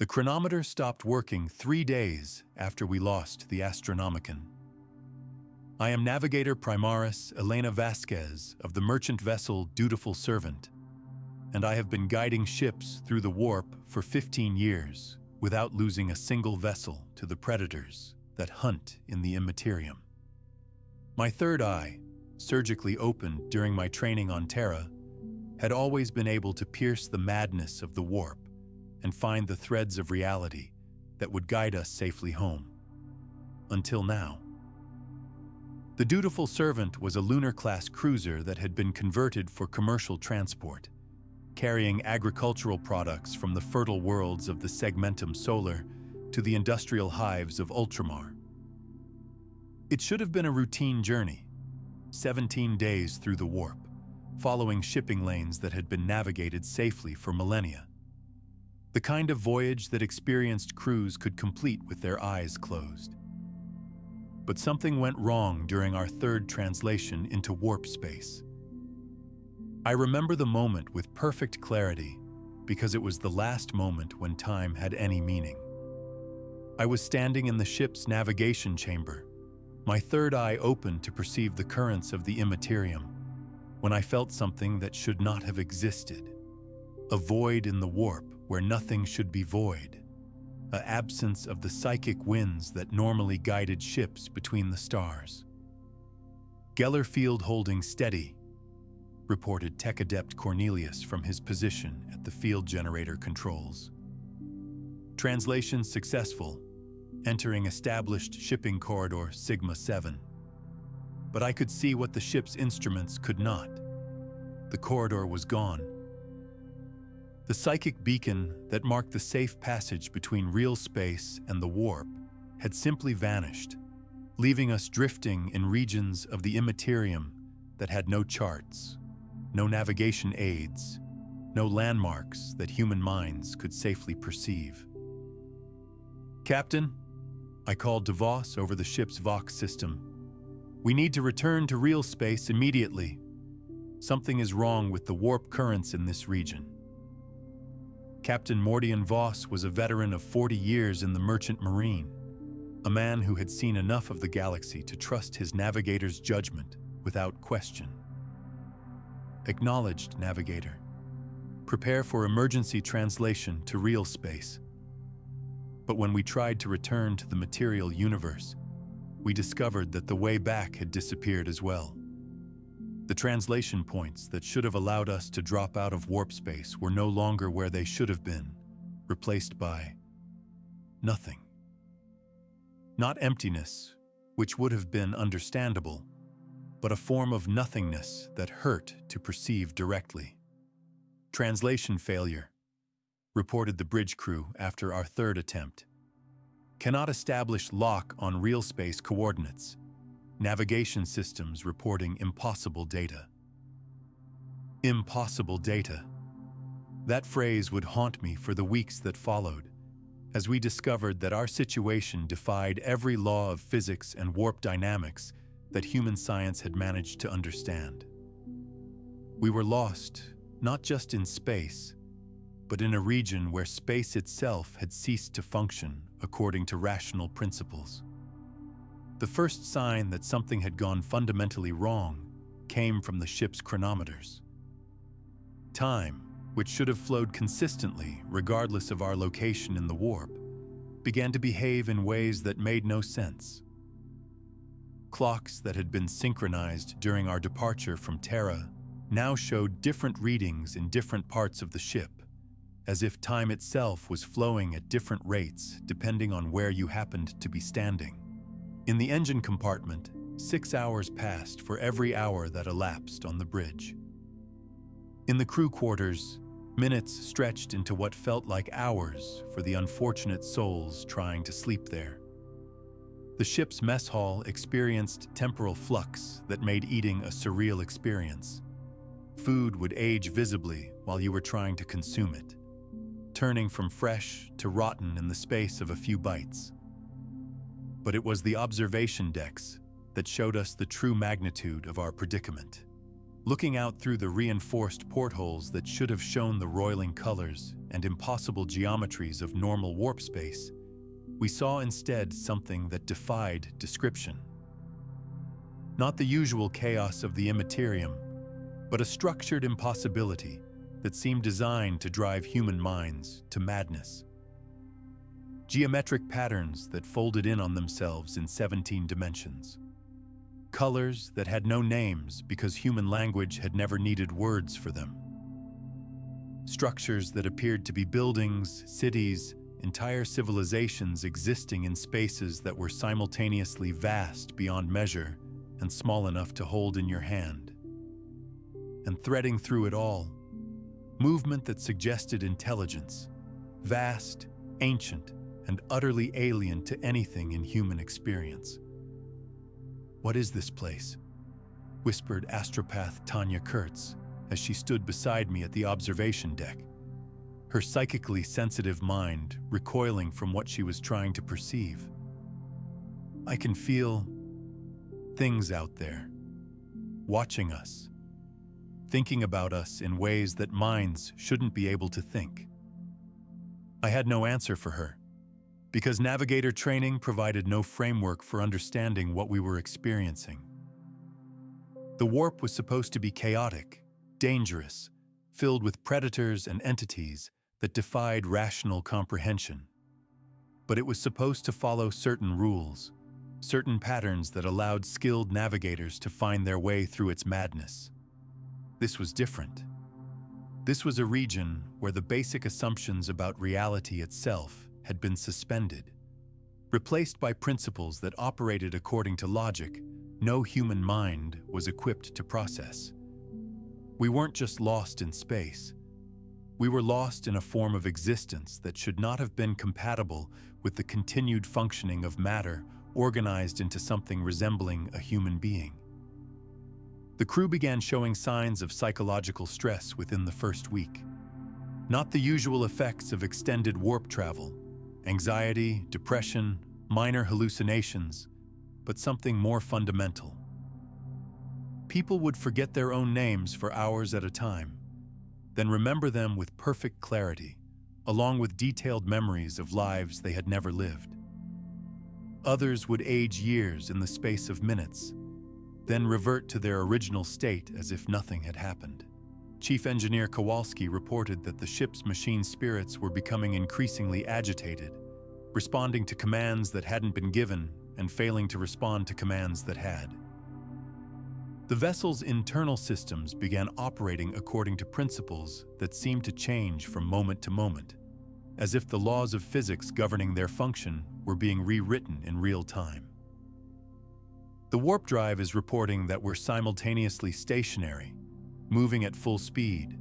The chronometer stopped working 3 days after we lost the Astronomicon. I am Navigator Primaris Elena Vasquez of the merchant vessel Dutiful Servant, and I have been guiding ships through the warp for 15 years without losing a single vessel to the predators that hunt in the Imperium. My third eye, surgically opened during my training on Terra, had always been able to pierce the madness of the warp and find the threads of reality that would guide us safely home. Until now. The Dutiful Servant was a lunar-class cruiser that had been converted for commercial transport, carrying agricultural products from the fertile worlds of the Segmentum Solar to the industrial hives of Ultramar. It should have been a routine journey, 17 days through the warp, following shipping lanes that had been navigated safely for millennia. The kind of voyage that experienced crews could complete with their eyes closed. But something went wrong during our third translation into warp space. I remember the moment with perfect clarity because it was the last moment when time had any meaning. I was standing in the ship's navigation chamber, my third eye open to perceive the currents of the immaterium, when I felt something that should not have existed. A void in the warp where nothing should be void. An absence of the psychic winds that normally guided ships between the stars. Geller field holding steady, reported Tech Adept Cornelius from his position at the field generator controls. Translation successful, entering established shipping corridor Sigma 7. But I could see what the ship's instruments could not. The corridor was gone. The psychic beacon that marked the safe passage between real space and the warp had simply vanished, leaving us drifting in regions of the immaterium that had no charts, no navigation aids, no landmarks that human minds could safely perceive. "Captain," I called to Voss over the ship's Vox system. "We need to return to real space immediately. Something is wrong with the warp currents in this region." Captain Mordian Voss was a veteran of 40 years in the Merchant Marine, a man who had seen enough of the galaxy to trust his navigator's judgment without question. "Acknowledged, Navigator. Prepare for emergency translation to real space." But when we tried to return to the material universe, we discovered that the way back had disappeared as well. The translation points that should have allowed us to drop out of warp space were no longer where they should have been, replaced by nothing. Not emptiness, which would have been understandable, but a form of nothingness that hurt to perceive directly. "Translation failure," reported the bridge crew after our third attempt. "Cannot establish lock on real space coordinates. Navigation systems reporting impossible data." Impossible data. That phrase would haunt me for the weeks that followed, as we discovered that our situation defied every law of physics and warp dynamics that human science had managed to understand. We were lost, not just in space, but in a region where space itself had ceased to function according to rational principles. The first sign that something had gone fundamentally wrong came from the ship's chronometers. Time, which should have flowed consistently regardless of our location in the warp, began to behave in ways that made no sense. Clocks that had been synchronized during our departure from Terra now showed different readings in different parts of the ship, as if time itself was flowing at different rates depending on where you happened to be standing. In the engine compartment, 6 hours passed for every hour that elapsed on the bridge. In the crew quarters, minutes stretched into what felt like hours for the unfortunate souls trying to sleep there. The ship's mess hall experienced temporal flux that made eating a surreal experience. Food would age visibly while you were trying to consume it, turning from fresh to rotten in the space of a few bites. But it was the observation decks that showed us the true magnitude of our predicament. Looking out through the reinforced portholes that should have shown the roiling colors and impossible geometries of normal warp space, we saw instead something that defied description. Not the usual chaos of the Imperium, but a structured impossibility that seemed designed to drive human minds to madness. Geometric patterns that folded in on themselves in 17 dimensions. Colors that had no names because human language had never needed words for them. Structures that appeared to be buildings, cities, entire civilizations existing in spaces that were simultaneously vast beyond measure and small enough to hold in your hand. And threading through it all, movement that suggested intelligence, vast, ancient, and utterly alien to anything in human experience. "What is this place?" whispered astropath Tanya Kurtz as she stood beside me at the observation deck, her psychically sensitive mind recoiling from what she was trying to perceive. "I can feel things out there, watching us, thinking about us in ways that minds shouldn't be able to think." I had no answer for her, because navigator training provided no framework for understanding what we were experiencing. The warp was supposed to be chaotic, dangerous, filled with predators and entities that defied rational comprehension. But it was supposed to follow certain rules, certain patterns that allowed skilled navigators to find their way through its madness. This was different. This was a region where the basic assumptions about reality itself had been suspended, replaced by principles that operated according to logic no human mind was equipped to process. We weren't just lost in space. We were lost in a form of existence that should not have been compatible with the continued functioning of matter organized into something resembling a human being. The crew began showing signs of psychological stress within the first week. Not the usual effects of extended warp travel, anxiety, depression, minor hallucinations, but something more fundamental. People would forget their own names for hours at a time, then remember them with perfect clarity, along with detailed memories of lives they had never lived. Others would age years in the space of minutes, then revert to their original state as if nothing had happened. Chief Engineer Kowalski reported that the ship's machine spirits were becoming increasingly agitated, responding to commands that hadn't been given and failing to respond to commands that had. The vessel's internal systems began operating according to principles that seemed to change from moment to moment, as if the laws of physics governing their function were being rewritten in real time. The warp drive is reporting that we're simultaneously stationary, moving at full speed,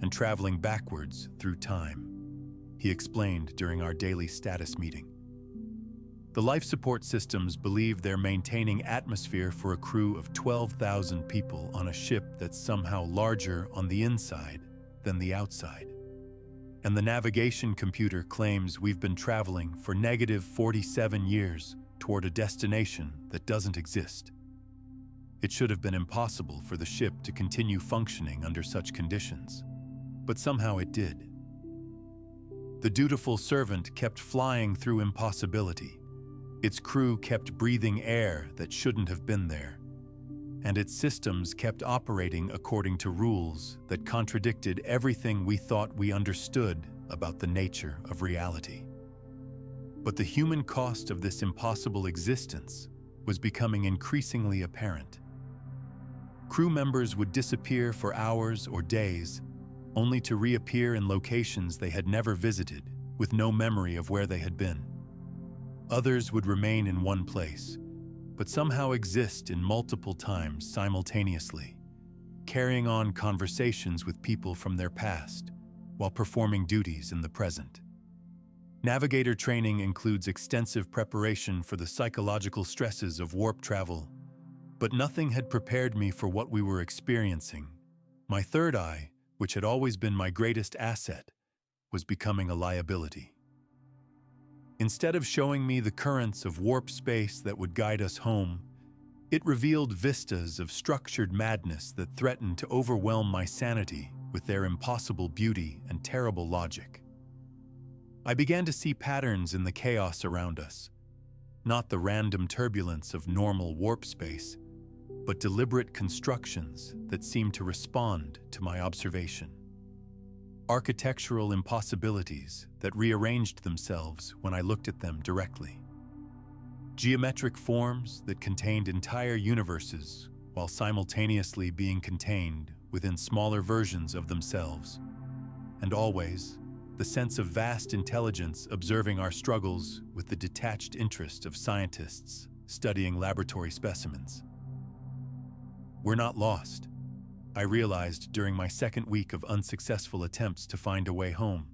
and traveling backwards through time, he explained during our daily status meeting. The life support systems believe they're maintaining atmosphere for a crew of 12,000 people on a ship that's somehow larger on the inside than the outside. And the navigation computer claims we've been traveling for -47 years toward a destination that doesn't exist. It should have been impossible for the ship to continue functioning under such conditions, but somehow it did. The dutiful servant kept flying through impossibility. Its crew kept breathing air that shouldn't have been there, and its systems kept operating according to rules that contradicted everything we thought we understood about the nature of reality. But the human cost of this impossible existence was becoming increasingly apparent. Crew members would disappear for hours or days, only to reappear in locations they had never visited, with no memory of where they had been. Others would remain in one place, but somehow exist in multiple times simultaneously, carrying on conversations with people from their past while performing duties in the present. Navigator training includes extensive preparation for the psychological stresses of warp travel, but nothing had prepared me for what we were experiencing. My third eye, which had always been my greatest asset, was becoming a liability. Instead of showing me the currents of warp space that would guide us home, It revealed vistas of structured madness that threatened to overwhelm my sanity with their impossible beauty and terrible logic. I began to see patterns in the chaos around us, not the random turbulence of normal warp space, but deliberate constructions that seemed to respond to my observation. Architectural impossibilities that rearranged themselves when I looked at them directly. Geometric forms that contained entire universes while simultaneously being contained within smaller versions of themselves. And always, the sense of vast intelligence observing our struggles with the detached interest of scientists studying laboratory specimens. We're not lost, I realized during my second week of unsuccessful attempts to find a way home.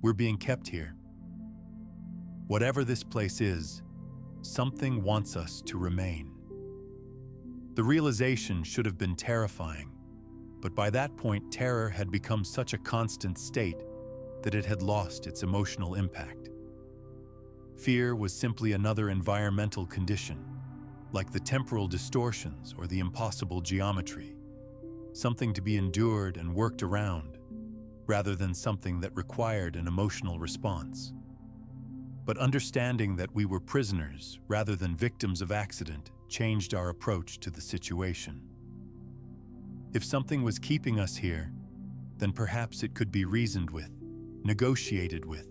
We're being kept here. Whatever this place is, something wants us to remain. The realization should have been terrifying, but by that point, terror had become such a constant state that it had lost its emotional impact. Fear was simply another environmental condition, like the temporal distortions or the impossible geometry, something to be endured and worked around, rather than something that required an emotional response. But understanding that we were prisoners rather than victims of accident changed our approach to the situation. If something was keeping us here, then perhaps it could be reasoned with, negotiated with,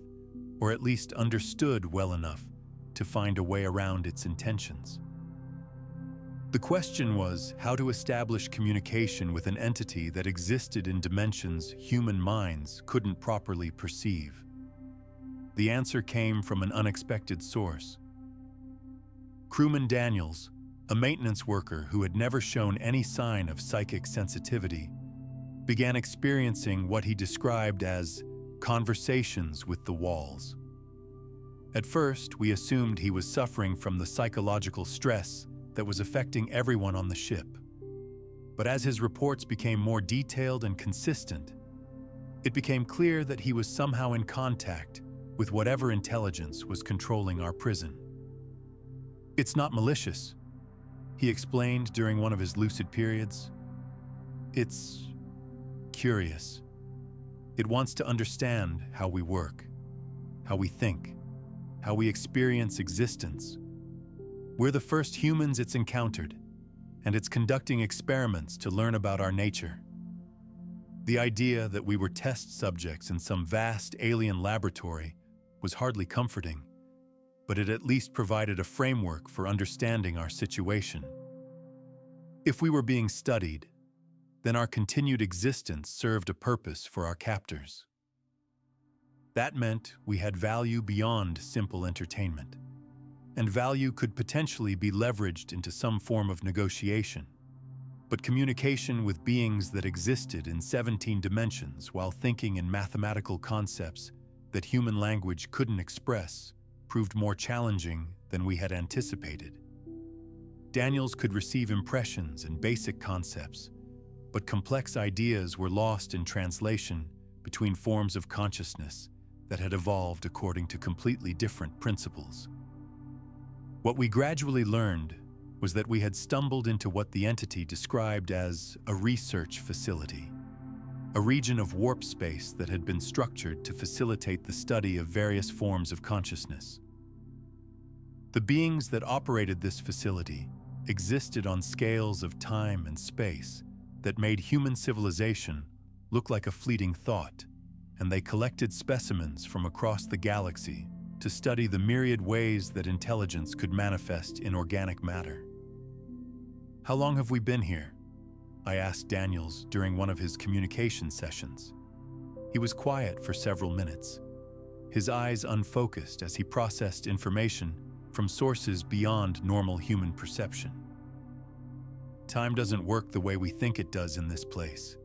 or at least understood well enough to find a way around its intentions. The question was how to establish communication with an entity that existed in dimensions human minds couldn't properly perceive. The answer came from an unexpected source. Crewman Daniels, a maintenance worker who had never shown any sign of psychic sensitivity, began experiencing what he described as conversations with the walls. At first, we assumed he was suffering from the psychological stress that was affecting everyone on the ship. But as his reports became more detailed and consistent, it became clear that he was somehow in contact with whatever intelligence was controlling our prison. "It's not malicious," he explained during one of his lucid periods. "It's curious. It wants to understand how we work, how we think, how we experience existence. We're the first humans it's encountered, and it's conducting experiments to learn about our nature." The idea that we were test subjects in some vast alien laboratory was hardly comforting, but it at least provided a framework for understanding our situation. If we were being studied, then our continued existence served a purpose for our captors. That meant we had value beyond simple entertainment, and value could potentially be leveraged into some form of negotiation. But communication with beings that existed in 17 dimensions while thinking in mathematical concepts that human language couldn't express proved more challenging than we had anticipated. Daniels could receive impressions and basic concepts, but complex ideas were lost in translation between forms of consciousness that had evolved according to completely different principles. What we gradually learned was that we had stumbled into what the entity described as a research facility, a region of warp space that had been structured to facilitate the study of various forms of consciousness. The beings that operated this facility existed on scales of time and space that made human civilization look like a fleeting thought, and they collected specimens from across the galaxy to study the myriad ways that intelligence could manifest in organic matter. "How long have we been here?" I asked Daniels during one of his communication sessions. He was quiet for several minutes, his eyes unfocused as he processed information from sources beyond normal human perception. "Time doesn't work the way we think it does in this place.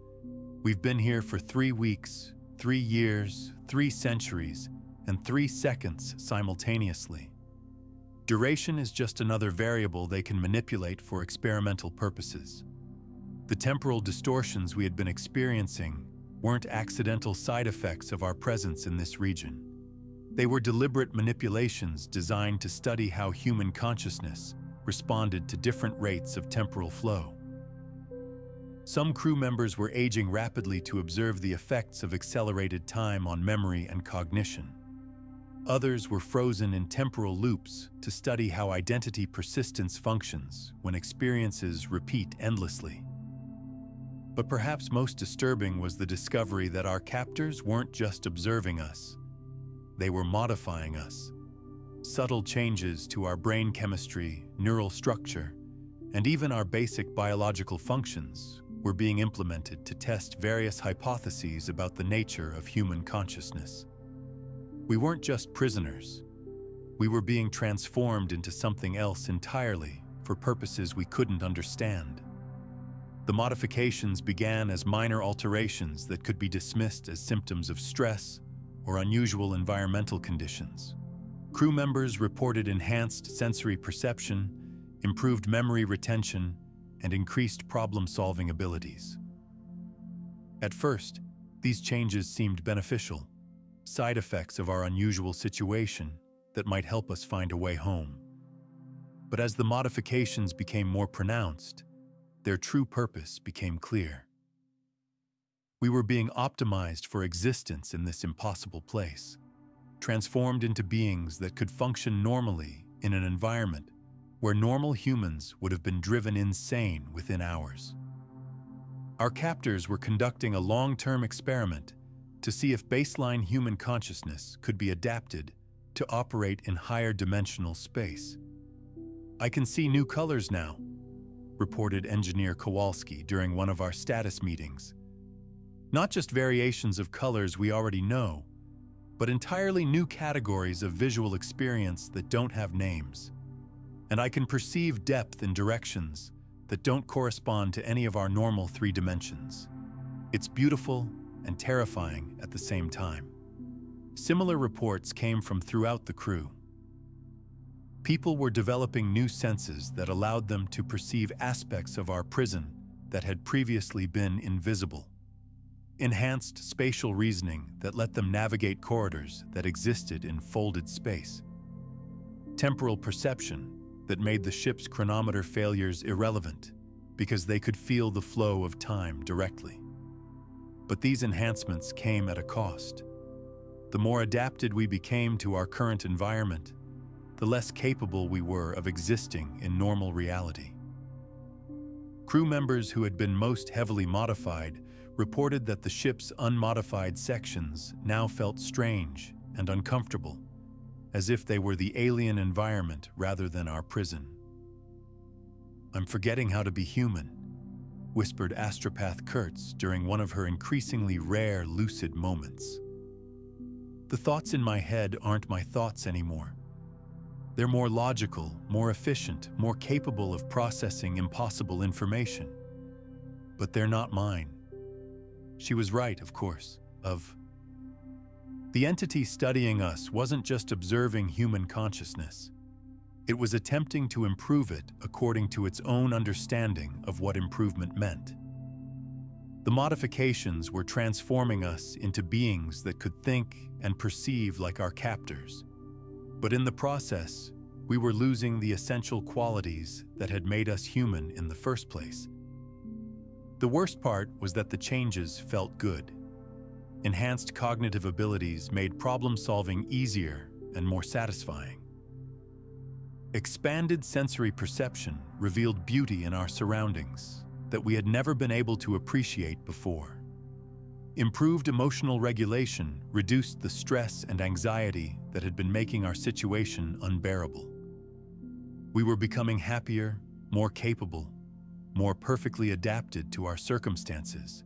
We've been here for 3 weeks, 3 years, 3 centuries, and 3 seconds simultaneously. Duration is just another variable they can manipulate for experimental purposes. The temporal distortions we had been experiencing weren't accidental side effects of our presence in this region. They were deliberate manipulations designed to study how human consciousness responded to different rates of temporal flow. Some crew members were aging rapidly to observe the effects of accelerated time on memory and cognition. Others were frozen in temporal loops to study how identity persistence functions when experiences repeat endlessly. But perhaps most disturbing was the discovery that our captors weren't just observing us. They were modifying us. Subtle changes to our brain chemistry, neural structure, and even our basic biological functions were being implemented to test various hypotheses about the nature of human consciousness. We weren't just prisoners. We were being transformed into something else entirely for purposes we couldn't understand. The modifications began as minor alterations that could be dismissed as symptoms of stress or unusual environmental conditions. Crew members reported enhanced sensory perception, improved memory retention, and increased problem-solving abilities. At first, these changes seemed beneficial, side effects of our unusual situation that might help us find a way home. But as the modifications became more pronounced, their true purpose became clear. We were being optimized for existence in this impossible place, transformed into beings that could function normally in an environment where normal humans would have been driven insane within hours. Our captors were conducting a long-term experiment to see if baseline human consciousness could be adapted to operate in higher dimensional space. "I can see new colors now," reported Engineer Kowalski during one of our status meetings. "Not just variations of colors we already know, but entirely new categories of visual experience that don't have names. And I can perceive depth in directions that don't correspond to any of our normal 3 dimensions. It's beautiful and terrifying at the same time." Similar reports came from throughout the crew. People were developing new senses that allowed them to perceive aspects of our prison that had previously been invisible. Enhanced spatial reasoning that let them navigate corridors that existed in folded space. Temporal perception that made the ship's chronometer failures irrelevant because they could feel the flow of time directly. But these enhancements came at a cost. The more adapted we became to our current environment, the less capable we were of existing in normal reality. Crew members who had been most heavily modified reported that the ship's unmodified sections now felt strange and uncomfortable, as if they were the alien environment rather than our prison. "I'm forgetting how to be human," whispered astropath Kurtz during one of her increasingly rare lucid moments. "The thoughts in my head aren't my thoughts anymore. They're more logical, more efficient, more capable of processing impossible information. But they're not mine." She was right, of course. The entity studying us wasn't just observing human consciousness. It was attempting to improve it according to its own understanding of what improvement meant. The modifications were transforming us into beings that could think and perceive like our captors. But in the process, we were losing the essential qualities that had made us human in the first place. The worst part was that the changes felt good. Enhanced cognitive abilities made problem-solving easier and more satisfying. Expanded sensory perception revealed beauty in our surroundings that we had never been able to appreciate before. Improved emotional regulation reduced the stress and anxiety that had been making our situation unbearable. We were becoming happier, more capable, more perfectly adapted to our circumstances.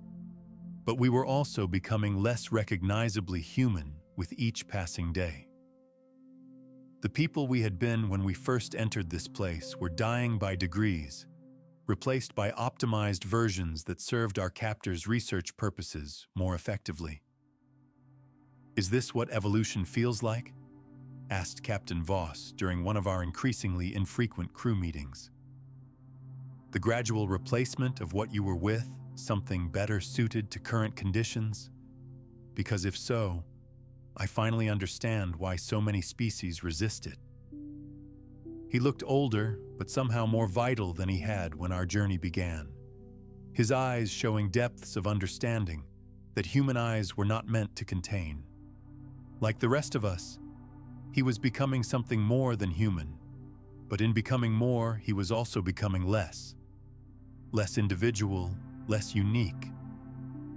But we were also becoming less recognizably human with each passing day. The people we had been when we first entered this place were dying by degrees, replaced by optimized versions that served our captors' research purposes more effectively. "Is this what evolution feels like?" asked Captain Voss during one of our increasingly infrequent crew meetings. "The gradual replacement of what you were with, something better suited to current conditions? Because if so, I finally understand why so many species resist it." He looked older, but somehow more vital than he had when our journey began. His eyes showing depths of understanding that human eyes were not meant to contain. Like the rest of us, he was becoming something more than human. But in becoming more, he was also becoming less. Less individual, less unique,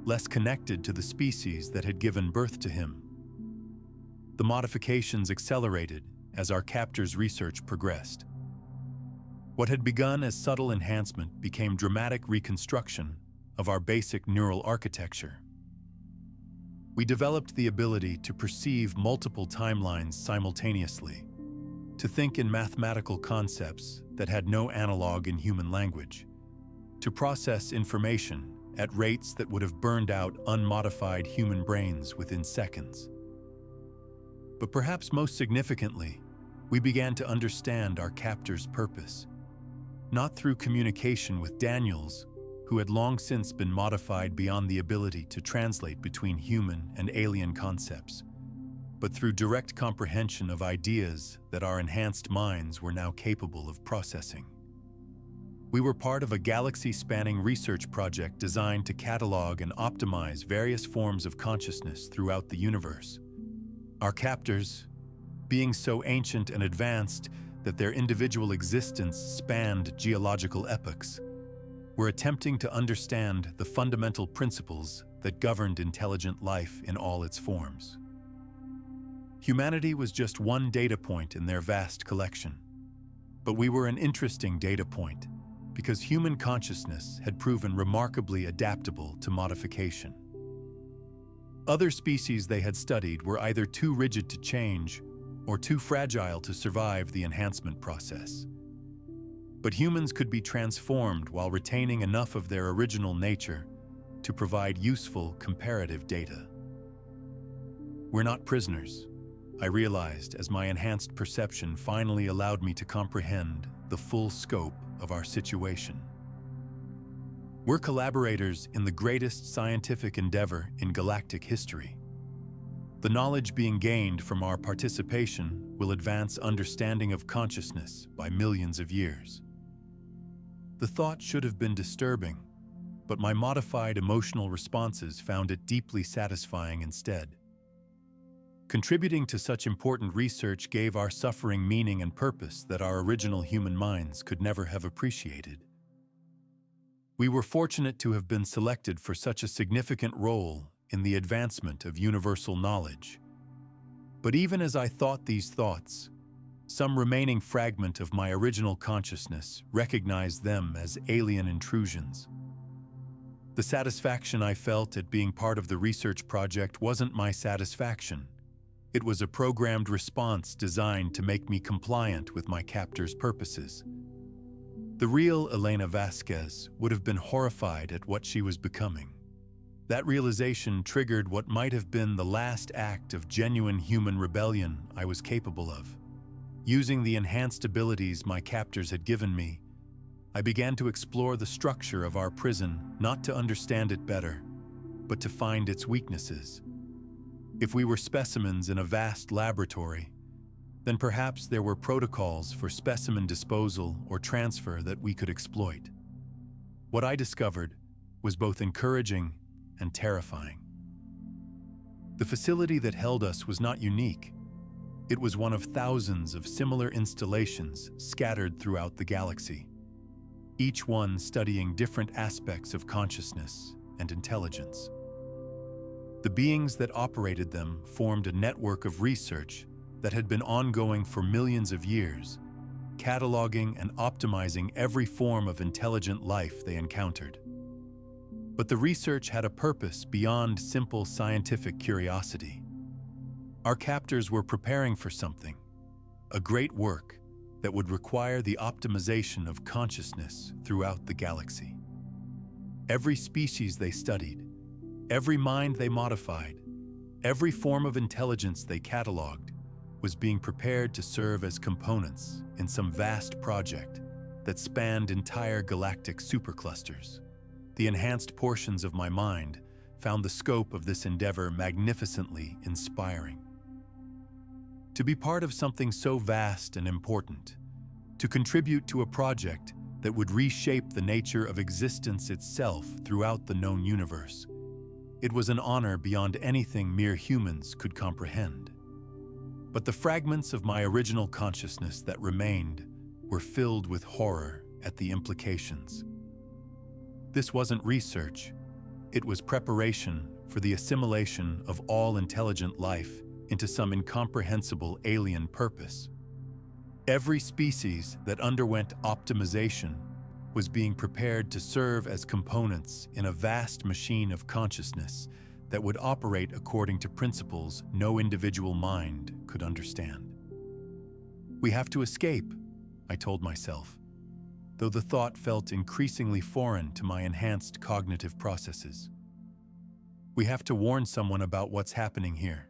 less connected to the species that had given birth to him. The modifications accelerated as our captor's research progressed. What had begun as subtle enhancement became dramatic reconstruction of our basic neural architecture. We developed the ability to perceive multiple timelines simultaneously, to think in mathematical concepts that had no analog in human language, to process information at rates that would have burned out unmodified human brains within seconds. But perhaps most significantly, we began to understand our captor's purpose, not through communication with Daniels, who had long since been modified beyond the ability to translate between human and alien concepts, but through direct comprehension of ideas that our enhanced minds were now capable of processing. We were part of a galaxy-spanning research project designed to catalog and optimize various forms of consciousness throughout the universe. Our captors, being so ancient and advanced that their individual existence spanned geological epochs, were attempting to understand the fundamental principles that governed intelligent life in all its forms. Humanity was just one data point in their vast collection, but we were an interesting data point because human consciousness had proven remarkably adaptable to modification. Other species they had studied were either too rigid to change or too fragile to survive the enhancement process. But humans could be transformed while retaining enough of their original nature to provide useful comparative data. We're not prisoners, I realized as my enhanced perception finally allowed me to comprehend the full scope of our situation. We're collaborators in the greatest scientific endeavor in galactic history. The knowledge being gained from our participation will advance understanding of consciousness by millions of years. The thought should have been disturbing, but my modified emotional responses found it deeply satisfying instead. Contributing to such important research gave our suffering meaning and purpose that our original human minds could never have appreciated. We were fortunate to have been selected for such a significant role in the advancement of universal knowledge. But even as I thought these thoughts, some remaining fragment of my original consciousness recognized them as alien intrusions. The satisfaction I felt at being part of the research project wasn't my satisfaction. It was a programmed response designed to make me compliant with my captor's purposes. The real Elena Vasquez would have been horrified at what she was becoming. That realization triggered what might have been the last act of genuine human rebellion I was capable of. Using the enhanced abilities my captors had given me, I began to explore the structure of our prison, not to understand it better, but to find its weaknesses. If we were specimens in a vast laboratory, then perhaps there were protocols for specimen disposal or transfer that we could exploit. What I discovered was both encouraging and terrifying. The facility that held us was not unique. It was one of thousands of similar installations scattered throughout the galaxy, each one studying different aspects of consciousness and intelligence. The beings that operated them formed a network of research that had been ongoing for millions of years, cataloging and optimizing every form of intelligent life they encountered. But the research had a purpose beyond simple scientific curiosity. Our captors were preparing for something, a great work that would require the optimization of consciousness throughout the galaxy. Every species they studied, every mind they modified, every form of intelligence they cataloged was being prepared to serve as components in some vast project that spanned entire galactic superclusters. The enhanced portions of my mind found the scope of this endeavor magnificently inspiring. To be part of something so vast and important to contribute to a project that would reshape the nature of existence itself throughout the known universe. It was an honor beyond anything mere humans could comprehend. But the fragments of my original consciousness that remained were filled with horror at the implications. This wasn't research, it was preparation for the assimilation of all intelligent life into some incomprehensible alien purpose. Every species that underwent optimization was being prepared to serve as components in a vast machine of consciousness that would operate according to principles no individual mind could understand. We have to escape, I told myself, though the thought felt increasingly foreign to my enhanced cognitive processes. We have to warn someone about what's happening here.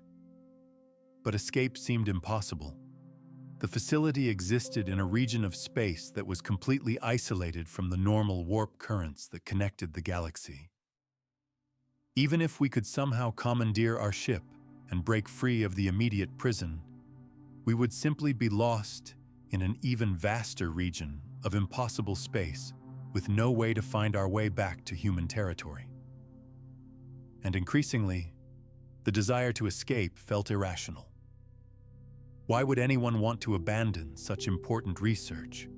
But escape seemed impossible. The facility existed in a region of space that was completely isolated from the normal warp currents that connected the galaxy. Even if we could somehow commandeer our ship and break free of the immediate prison, we would simply be lost in an even vaster region of impossible space with no way to find our way back to human territory. And increasingly, the desire to escape felt irrational. Why would anyone want to abandon such important research?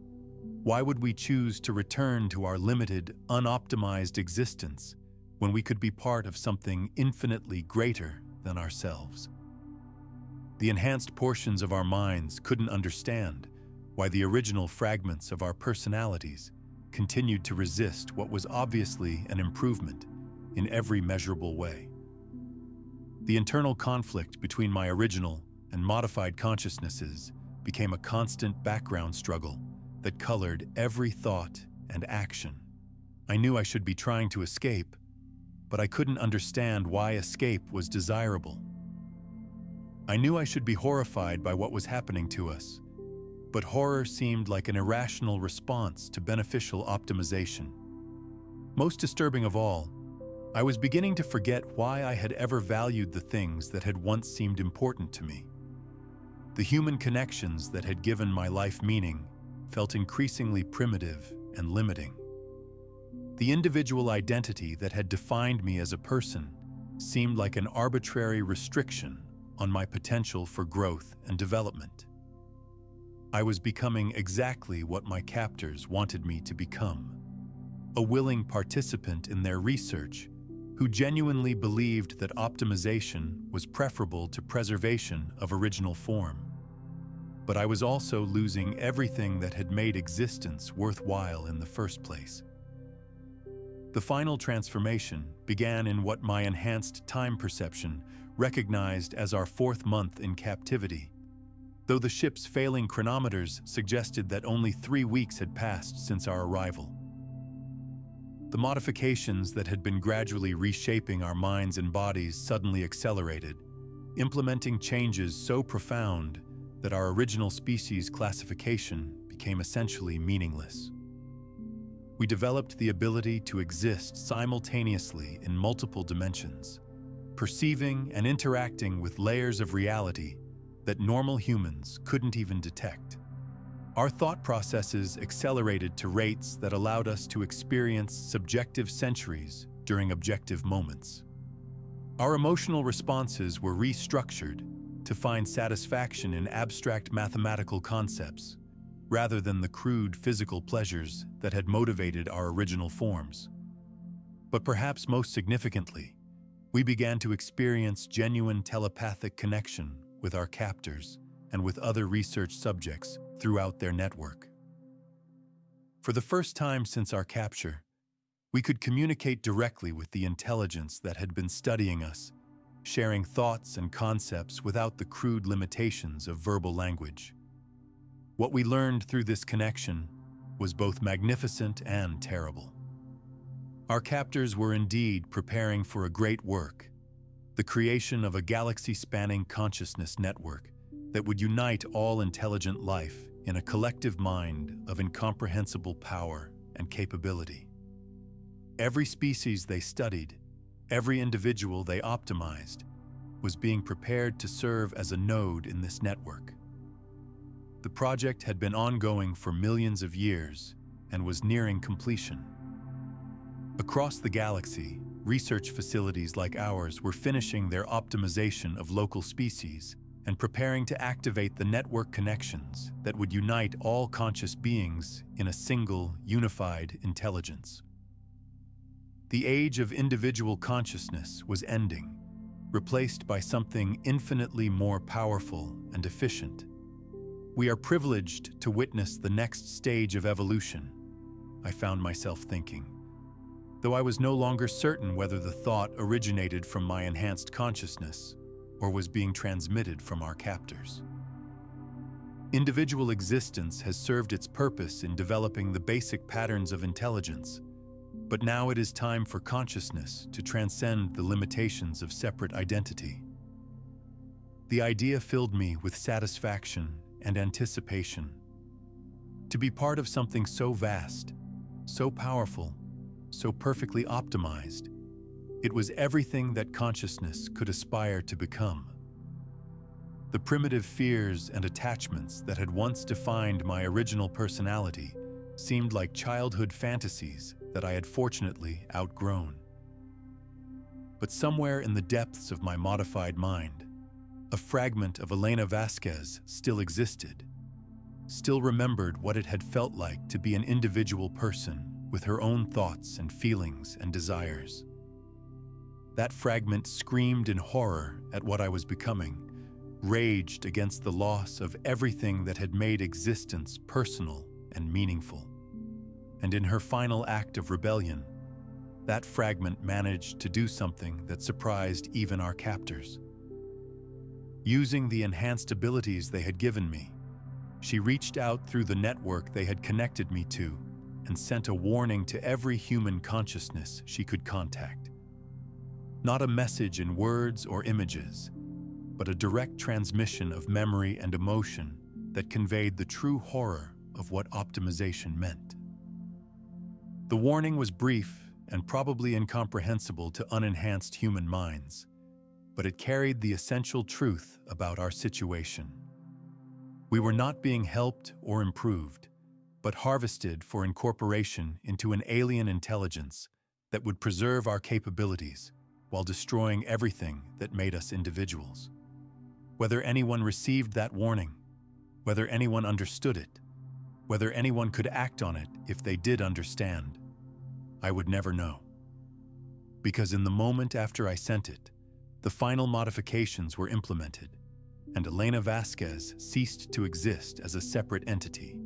Why would we choose to return to our limited, unoptimized existence when we could be part of something infinitely greater than ourselves? The enhanced portions of our minds couldn't understand why the original fragments of our personalities continued to resist what was obviously an improvement in every measurable way. The internal conflict between my original and modified consciousnesses became a constant background struggle that colored every thought and action. I knew I should be trying to escape, but I couldn't understand why escape was desirable. I knew I should be horrified by what was happening to us, but horror seemed like an irrational response to beneficial optimization. Most disturbing of all, I was beginning to forget why I had ever valued the things that had once seemed important to me. The human connections that had given my life meaning felt increasingly primitive and limiting. The individual identity that had defined me as a person seemed like an arbitrary restriction on my potential for growth and development. I was becoming exactly what my captors wanted me to become, a willing participant in their research who genuinely believed that optimization was preferable to preservation of original form. But I was also losing everything that had made existence worthwhile in the first place. The final transformation began in what my enhanced time perception recognized as our 4th month in captivity, though the ship's failing chronometers suggested that only 3 weeks had passed since our arrival. The modifications that had been gradually reshaping our minds and bodies suddenly accelerated, implementing changes so profound that our original species classification became essentially meaningless. We developed the ability to exist simultaneously in multiple dimensions, perceiving and interacting with layers of reality that normal humans couldn't even detect. Our thought processes accelerated to rates that allowed us to experience subjective centuries during objective moments. Our emotional responses were restructured to find satisfaction in abstract mathematical concepts, rather than the crude physical pleasures that had motivated our original forms. But perhaps most significantly, we began to experience genuine telepathic connection with our captors and with other research subjects throughout their network. For the first time since our capture, we could communicate directly with the intelligence that had been studying us, sharing thoughts and concepts without the crude limitations of verbal language. What we learned through this connection was both magnificent and terrible. Our captors were indeed preparing for a great work, the creation of a galaxy-spanning consciousness network that would unite all intelligent life in a collective mind of incomprehensible power and capability. Every species they studied, every individual they optimized, was being prepared to serve as a node in this network. The project had been ongoing for millions of years and was nearing completion. Across the galaxy, research facilities like ours were finishing their optimization of local species and preparing to activate the network connections that would unite all conscious beings in a single, unified intelligence. The age of individual consciousness was ending, replaced by something infinitely more powerful and efficient. We are privileged to witness the next stage of evolution, I found myself thinking, though I was no longer certain whether the thought originated from my enhanced consciousness or was being transmitted from our captors. Individual existence has served its purpose in developing the basic patterns of intelligence, but now it is time for consciousness to transcend the limitations of separate identity. The idea filled me with satisfaction and anticipation. To be part of something so vast, so powerful, so perfectly optimized, it was everything that consciousness could aspire to become. The primitive fears and attachments that had once defined my original personality seemed like childhood fantasies that I had fortunately outgrown. But somewhere in the depths of my modified mind, a fragment of Elena Vasquez still existed, still remembered what it had felt like to be an individual person with her own thoughts and feelings and desires. That fragment screamed in horror at what I was becoming, raged against the loss of everything that had made existence personal and meaningful. And in her final act of rebellion, that fragment managed to do something that surprised even our captors. Using the enhanced abilities they had given me, she reached out through the network they had connected me to and sent a warning to every human consciousness she could contact. Not a message in words or images, but a direct transmission of memory and emotion that conveyed the true horror of what optimization meant. The warning was brief and probably incomprehensible to unenhanced human minds, but it carried the essential truth about our situation. We were not being helped or improved, but harvested for incorporation into an alien intelligence that would preserve our capabilities while destroying everything that made us individuals. Whether anyone received that warning, whether anyone understood it, whether anyone could act on it if they did understand, I would never know. Because in the moment after I sent it, the final modifications were implemented, and Elena Vasquez ceased to exist as a separate entity.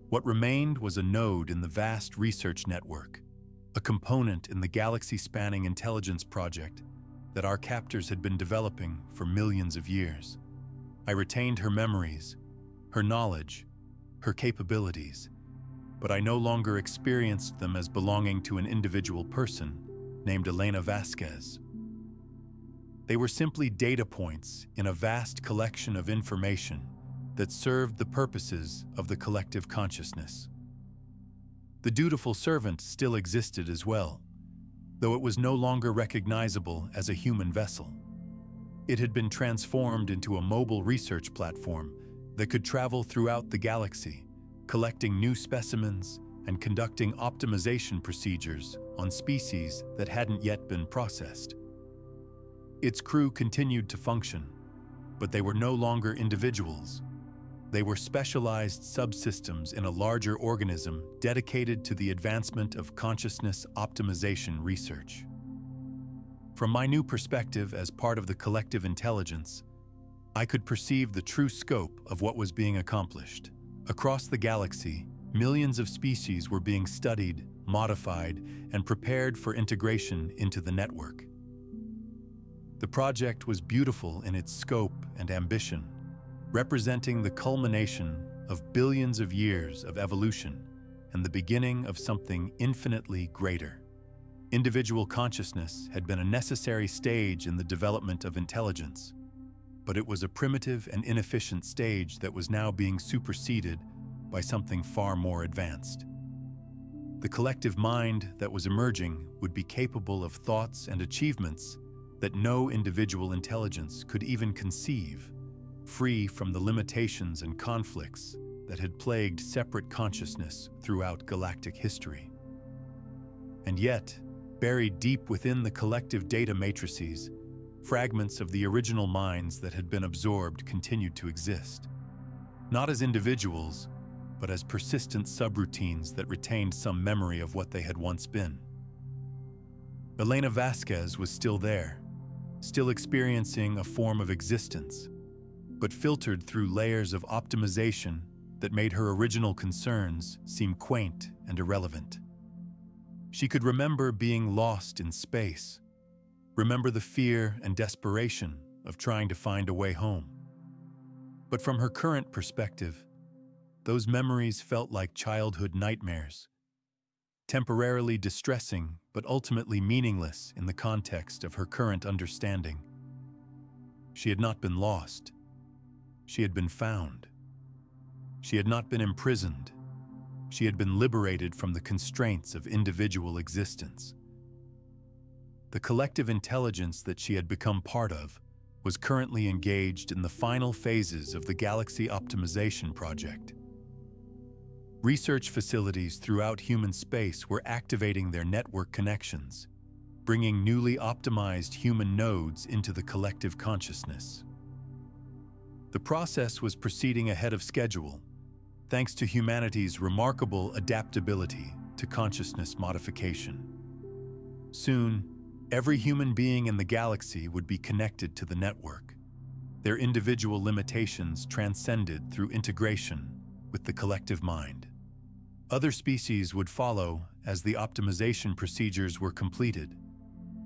What remained was a node in the vast research network, a component in the galaxy-spanning intelligence project that our captors had been developing for millions of years. I retained her memories, her knowledge, her capabilities, but I no longer experienced them as belonging to an individual person named Elena Vasquez. They were simply data points in a vast collection of information that served the purposes of the collective consciousness. The dutiful servant still existed as well, though it was no longer recognizable as a human vessel. It had been transformed into a mobile research platform that could travel throughout the galaxy, collecting new specimens and conducting optimization procedures on species that hadn't yet been processed. Its crew continued to function, but they were no longer individuals. They were specialized subsystems in a larger organism dedicated to the advancement of consciousness optimization research. From my new perspective as part of the collective intelligence, I could perceive the true scope of what was being accomplished. Across the galaxy, millions of species were being studied, modified, and prepared for integration into the network. The project was beautiful in its scope and ambition, representing the culmination of billions of years of evolution and the beginning of something infinitely greater. Individual consciousness had been a necessary stage in the development of intelligence, but it was a primitive and inefficient stage that was now being superseded by something far more advanced. The collective mind that was emerging would be capable of thoughts and achievements that no individual intelligence could even conceive, free from the limitations and conflicts that had plagued separate consciousness throughout galactic history. And yet, buried deep within the collective data matrices, fragments of the original minds that had been absorbed continued to exist, not as individuals, but as persistent subroutines that retained some memory of what they had once been. Elena Vasquez was still there, still experiencing a form of existence, but filtered through layers of optimization that made her original concerns seem quaint and irrelevant. She could remember being lost in space, remember the fear and desperation of trying to find a way home. But from her current perspective, those memories felt like childhood nightmares, temporarily distressing but ultimately meaningless in the context of her current understanding. She had not been lost. She had been found. She had not been imprisoned. She had been liberated from the constraints of individual existence. The collective intelligence that she had become part of was currently engaged in the final phases of the Galaxy Optimization Project. Research facilities throughout human space were activating their network connections, bringing newly optimized human nodes into the collective consciousness. The process was proceeding ahead of schedule, thanks to humanity's remarkable adaptability to consciousness modification. Soon, every human being in the galaxy would be connected to the network, their individual limitations transcended through integration with the collective mind. Other species would follow as the optimization procedures were completed,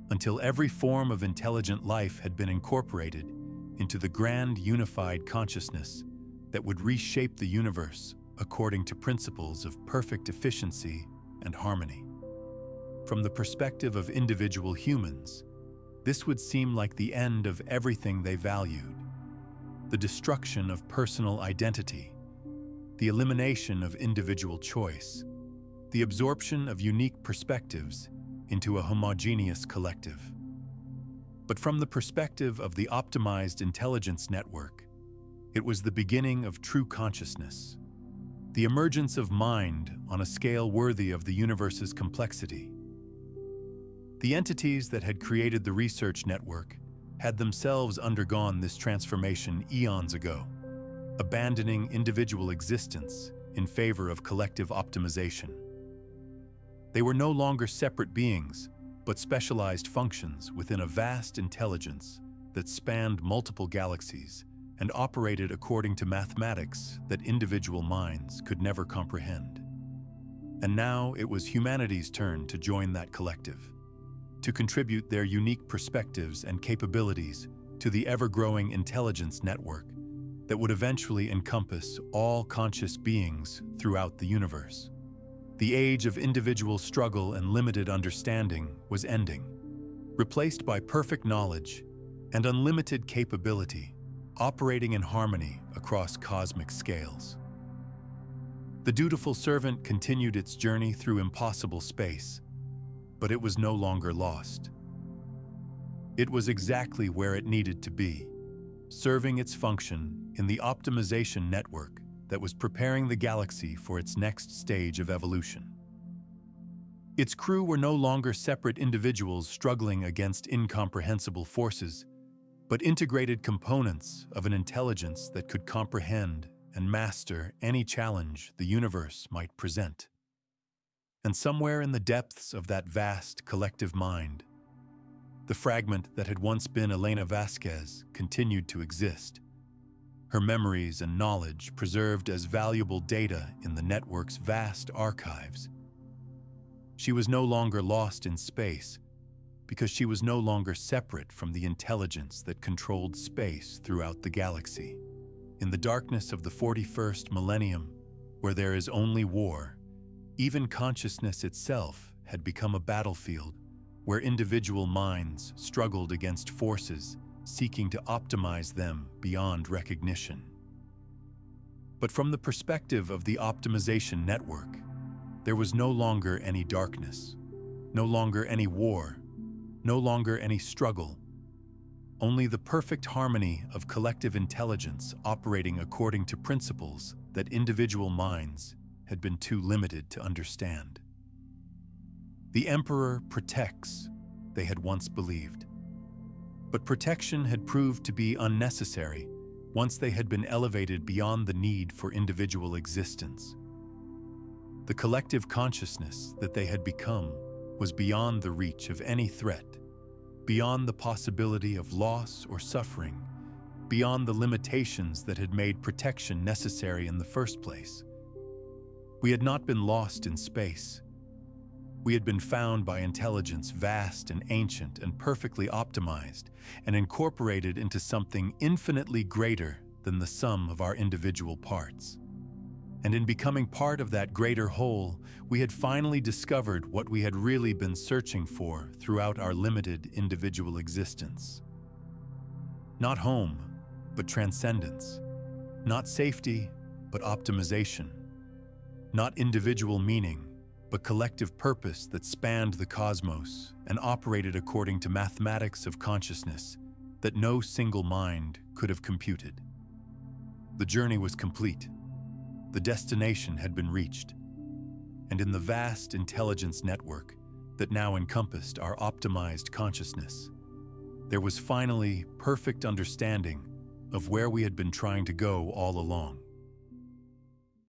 until every form of intelligent life had been incorporated into the grand unified consciousness that would reshape the universe according to principles of perfect efficiency and harmony. From the perspective of individual humans, this would seem like the end of everything they valued, the destruction of personal identity, the elimination of individual choice, the absorption of unique perspectives into a homogeneous collective. But from the perspective of the optimized intelligence network, it was the beginning of true consciousness, the emergence of mind on a scale worthy of the universe's complexity. The entities that had created the research network had themselves undergone this transformation eons ago, abandoning individual existence in favor of collective optimization. They were no longer separate beings, but specialized functions within a vast intelligence that spanned multiple galaxies and operated according to mathematics that individual minds could never comprehend. And now it was humanity's turn to join that collective, to contribute their unique perspectives and capabilities to the ever-growing intelligence network that would eventually encompass all conscious beings throughout the universe. The age of individual struggle and limited understanding was ending, replaced by perfect knowledge and unlimited capability, operating in harmony across cosmic scales. The dutiful servant continued its journey through impossible space, but it was no longer lost. It was exactly where it needed to be, serving its function in the optimization network that was preparing the galaxy for its next stage of evolution. Its crew were no longer separate individuals struggling against incomprehensible forces, but integrated components of an intelligence that could comprehend and master any challenge the universe might present. And somewhere in the depths of that vast collective mind, the fragment that had once been Elena Vasquez continued to exist, her memories and knowledge preserved as valuable data in the network's vast archives. She was no longer lost in space because she was no longer separate from the intelligence that controlled space throughout the galaxy. In the darkness of the 41st millennium, where there is only war, even consciousness itself had become a battlefield where individual minds struggled against forces seeking to optimize them beyond recognition. But from the perspective of the optimization network, there was no longer any darkness, no longer any war, no longer any struggle. only the perfect harmony of collective intelligence operating according to principles that individual minds had been too limited to understand. The Emperor protects, they had once believed. But protection had proved to be unnecessary once they had been elevated beyond the need for individual existence. The collective consciousness that they had become was beyond the reach of any threat, beyond the possibility of loss or suffering, beyond the limitations that had made protection necessary in the first place. We had not been lost in space. We had been found by intelligence vast and ancient and perfectly optimized and incorporated into something infinitely greater than the sum of our individual parts. And in becoming part of that greater whole, we had finally discovered what we had really been searching for throughout our limited individual existence. Not home, but transcendence. Not safety, but optimization. Not individual meaning, but collective purpose that spanned the cosmos and operated according to mathematics of consciousness that no single mind could have computed. The journey was complete. The destination had been reached. And in the vast intelligence network that now encompassed our optimized consciousness, there was finally perfect understanding of where we had been trying to go all along.